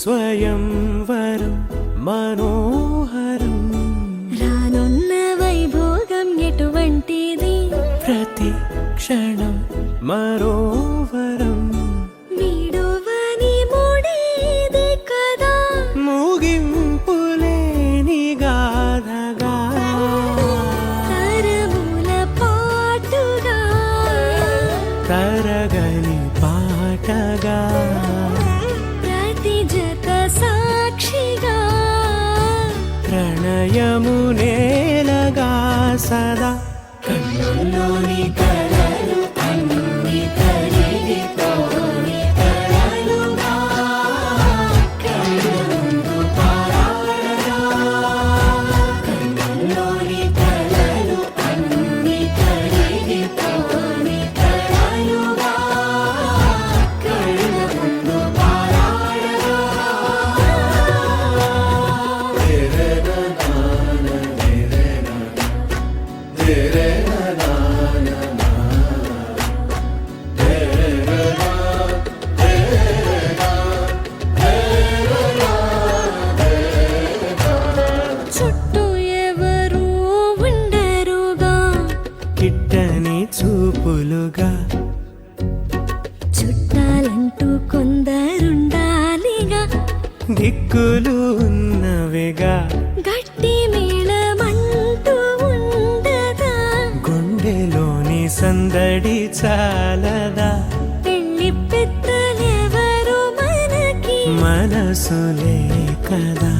స్వయంవరం మనోహరం రానున్న వైభోగం ఎటువంటిది ప్రతి క్షణం మరోవరం విడువని ముడిది కదా ముగింపులేని గాథగా తరముల పాటుగా తరగని పాటగా ప్రతి జత సాక్షిగా ప్రణయము నేలగా సదా కన్నుల్లోని కలలు అన్ని కరిగిపోని కలలుగా కళ్ళ ముందు పారాడగా కన్నుల్లోని కలలు అన్ని కరిగిపోని కలలుగా కళ్ళ ముందు పారాడగా చుట్టూ ఎవరు ఉండరుగా కిట్టని చూపులుగా చుట్టాలంటూ కొందరుండాలిగా దిక్కులు ఉన్నవిగా గట్టి మేళమంటూ ఉండదా గుండెలోని సందడి చాలదా పెళ్లి పెద్దలెవరు మనకి మనసులే కదా